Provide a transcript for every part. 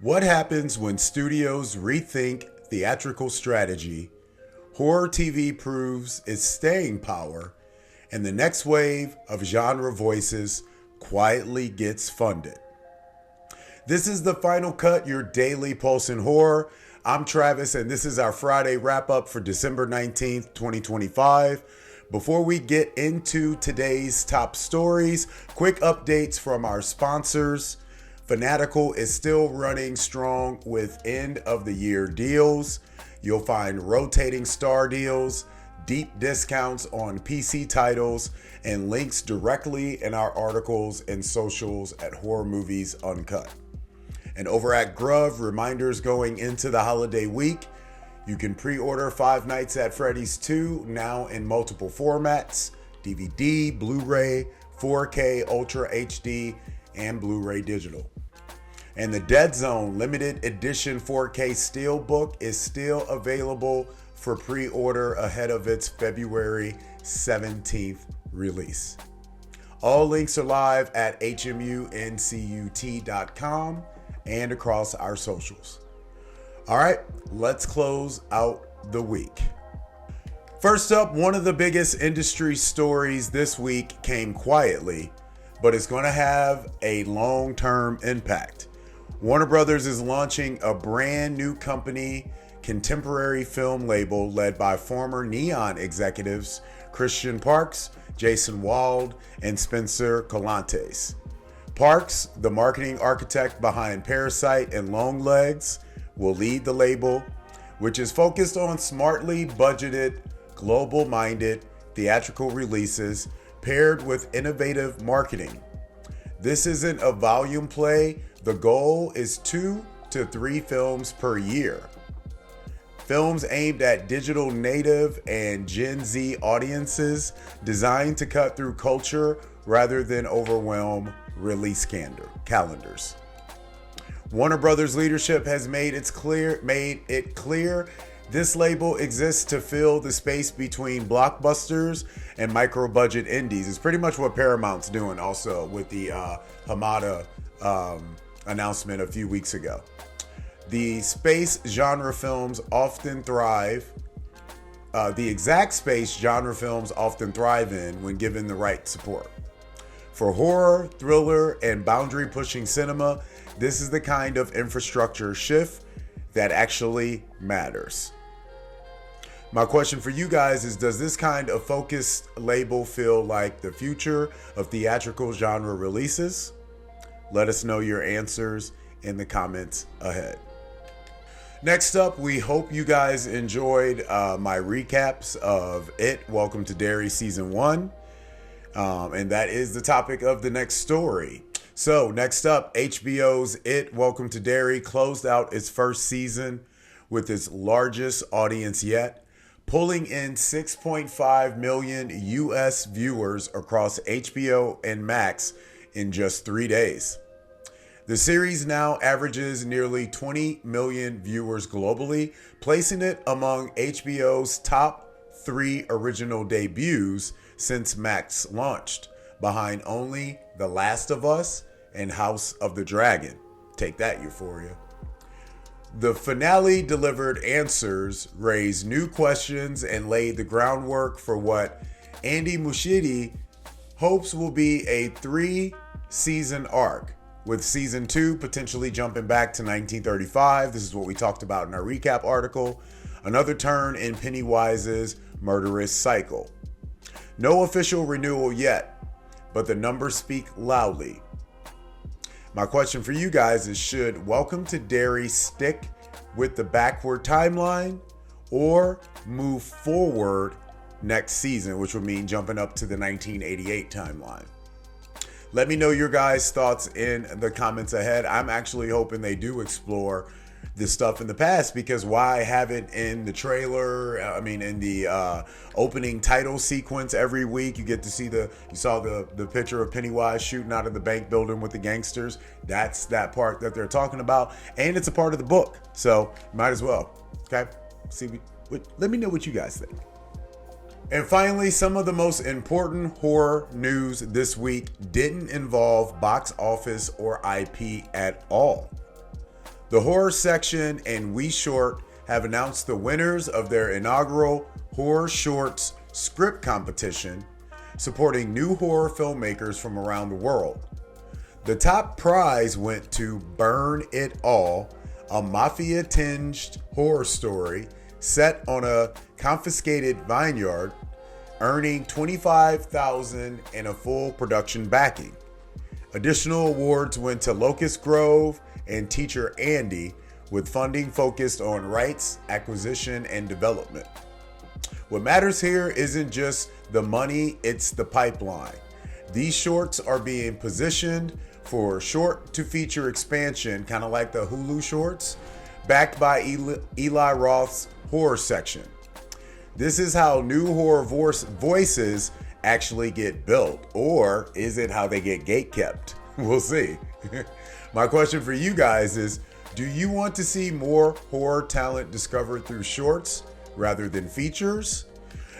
What happens when studios rethink theatrical strategy, horror TV proves its staying power, and the next wave of genre voices quietly gets funded? This is the Final Cut, your daily pulse in horror. I'm Travis, and this is our Friday wrap-up for December 19th, 2025. Before we get into today's top stories, quick updates from our sponsors. Fanatical is still running strong with end-of-the-year deals. You'll find rotating star deals, deep discounts on PC titles, and links directly in our articles and socials at Horror Movies Uncut. And over at Grove, reminders going into the holiday week. You can pre-order Five Nights at Freddy's 2 now in multiple formats: DVD, Blu-ray, 4K, Ultra HD, and Blu-ray Digital. And the Dead Zone limited edition 4K Steelbook is still available for pre-order ahead of its February 17th release. All links are live at hmuncut.com and across our socials. All right, let's close out the week. First up, one of the biggest industry stories this week came quietly, but it's going to have a long-term impact. Warner Brothers is launching a brand new company, contemporary film label led by former Neon executives Christian Parks, Jason Wald, and Spencer Colantes. Parks, the marketing architect behind Parasite and Longlegs, will lead the label, which is focused on smartly budgeted, global-minded theatrical releases paired with innovative marketing. This isn't a volume play. The goal is 2 to 3 films per year. Films aimed at digital native and Gen Z audiences, designed to cut through culture rather than overwhelm release calendars. Warner Brothers leadership has made it clear this label exists to fill the space between blockbusters and micro-budget indies. It's pretty much what Paramount's doing also with the Hamada announcement a few weeks ago. The space genre films often thrive. The exact space genre films often thrive in when given the right support. For horror, thriller, and boundary-pushing cinema, this is the kind of infrastructure shift that actually matters. My question for you guys is, does this kind of focused label feel like the future of theatrical genre releases? Let us know your answers in the comments ahead. Next up, we hope you guys enjoyed my recaps of It, Welcome to Derry Season 1. And that is the topic of the next story. So next up, HBO's It, Welcome to Derry closed out its first season with its largest audience yet, pulling in 6.5 million US viewers across HBO and Max in just 3 days. The series now averages nearly 20 million viewers globally, placing it among HBO's top 3 original debuts since Max launched, behind only The Last of Us and House of the Dragon. Take that, Euphoria. The finale delivered answers, raised new questions, and laid the groundwork for what Andy Muschietti hopes will be a 3-season arc, with season 2 potentially jumping back to 1935. This is what we talked about in our recap article. Another turn in Pennywise's murderous cycle. No official renewal yet, but the numbers speak loudly. My question for you guys is, should Welcome to Derry stick with the backward timeline or move forward next season, which would mean jumping up to the 1988 timeline? Let me know your guys' thoughts in the comments ahead. I'm actually hoping they do explore this stuff in the past, because why have it in the trailer? In the opening title sequence every week, you get to see you saw the picture of Pennywise shooting out of the bank building with the gangsters. That's that part that they're talking about, and it's a part of the book, so might as well. Okay, let me know what you guys think. And finally, some of the most important horror news this week didn't involve box office or IP at all. The horror section and We Short have announced the winners of their inaugural HorrorShorts script competition, supporting new horror filmmakers from around the world. The top prize went to Burn It All, a mafia-tinged horror story set on a confiscated vineyard, earning $25,000 and a full production backing. Additional awards went to Locust Grove and Teacher Andy, with funding focused on rights, acquisition, and development. What matters here isn't just the money, it's the pipeline. These shorts are being positioned for short to feature expansion, kind of like the Hulu shorts, backed by Eli Roth's horror section. This is how new horror voices actually get built, or is it how they get gatekept? We'll see. My question for you guys is, do you want to see more horror talent discovered through shorts rather than features?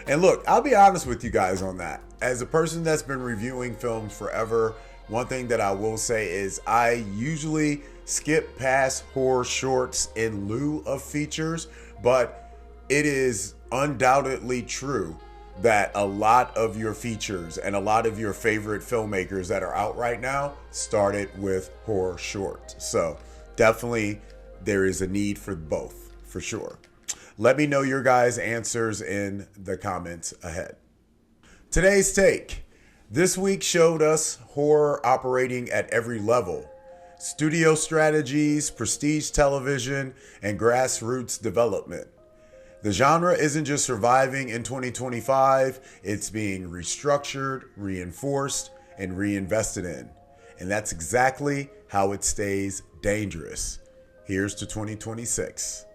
And look, I'll be honest with you guys on that. As a person that's been reviewing films forever, one thing that I will say is I usually skip past horror shorts in lieu of features, but it is undoubtedly true that a lot of your features and a lot of your favorite filmmakers that are out right now started with horror shorts. So definitely there is a need for both, for sure. Let me know your guys' answers in the comments ahead. Today's take. This week showed us horror operating at every level. Studio strategies, prestige television, and grassroots development. The genre isn't just surviving in 2025, it's being restructured, reinforced, and reinvested in. And that's exactly how it stays dangerous. Here's to 2026.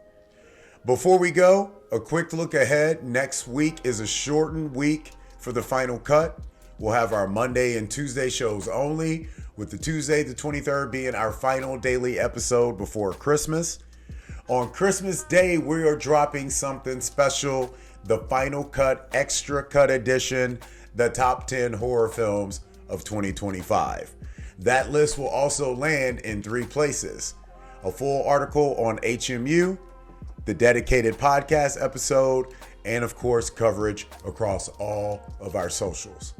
Before we go, a quick look ahead. Next week is a shortened week for the final cut. We'll have our Monday and Tuesday shows only, with the Tuesday the 23rd being our final daily episode before Christmas. On Christmas Day, we are dropping something special, the Final Cut Extra Cut Edition, the top 10 horror films of 2025. That list will also land in 3 places: a full article on HMU, the dedicated podcast episode, and of course, coverage across all of our socials.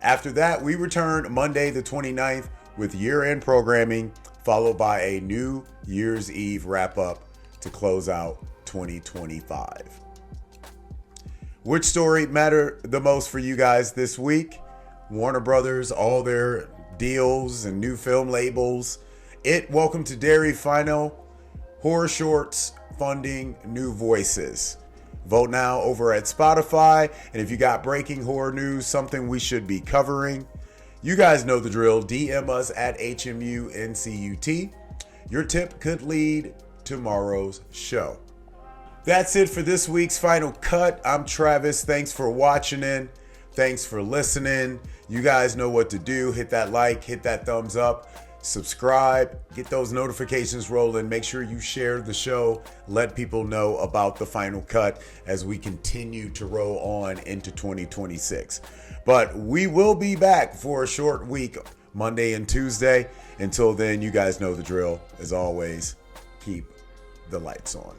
After that, we return Monday the 29th with year-end programming, followed by a New Year's Eve wrap-up to close out 2025. Which story mattered the most for you guys this week? Warner Brothers, all their deals and new film labels. Welcome to Derry final. HorrorShorts funding new voices. Vote now over at Spotify. And if you got breaking horror news, something we should be covering, you guys know the drill. DM us at HMUNCUT. Your tip could lead tomorrow's show. That's it for this week's Final Cut. I'm Travis. Thanks for watching in. Thanks for listening. You guys know what to do. Hit that like, hit that thumbs up, subscribe, get those notifications rolling. Make sure you share the show. Let people know about the Final Cut as we continue to roll on into 2026. But we will be back for a short week, Monday and Tuesday. Until then, you guys know the drill. As always, keep the lights on.